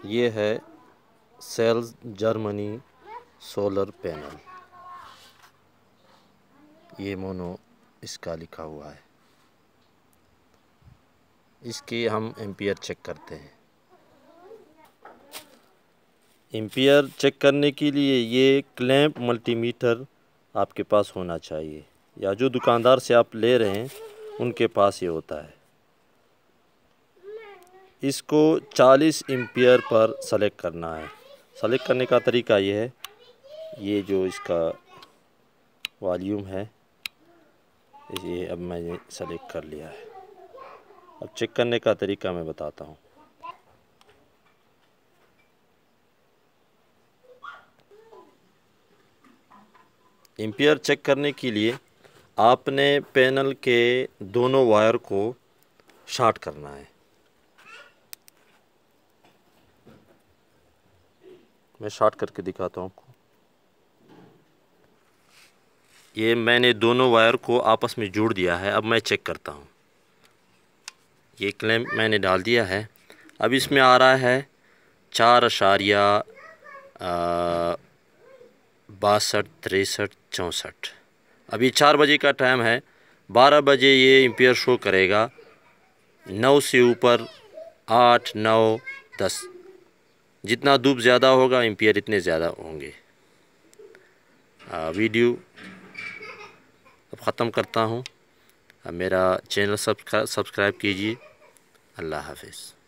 ये है sales Germany solar panel. ये मोनो इसका लिखा हुआ है। इसके हम एम्पियर चेक करते हैं। एम्पियर चेक करने के लिए ये क्लैंप मल्टीमीटर आपके पास होना चाहिए, या जो दुकानदार से आप ले रहे हैं उनके पास ये होता है। इसको 40 एम्पियर पर सेलेक्ट करना है। सेलेक्ट करने का तरीका ये है, ये जो इसका वॉल्यूम है ये अब मैंने सेलेक्ट कर लिया है। अब चेक करने का तरीका मैं बताता हूँ। एम्पियर चेक करने के लिए आपने पैनल के दोनों वायर को शॉर्ट करना है। मैं शॉर्ट करके दिखाता हूँ आपको। ये मैंने दोनों वायर को आपस में जोड़ दिया है। अब मैं चेक करता हूँ। ये क्लैंप मैंने डाल दिया है। अब इसमें आ रहा है 4.62, 63, 64। अभी 4 बजे का टाइम है। 12 बजे ये एम्पियर शो करेगा। 9 से ऊपर 8, 9, 10, जितना धूप ज़्यादा होगा एम्पियर इतने ज़्यादा होंगे। वीडियो अब ख़त्म करता हूँ। मेरा चैनल सब्सक्राइब कीजिए। अल्लाह हाफ़िज़।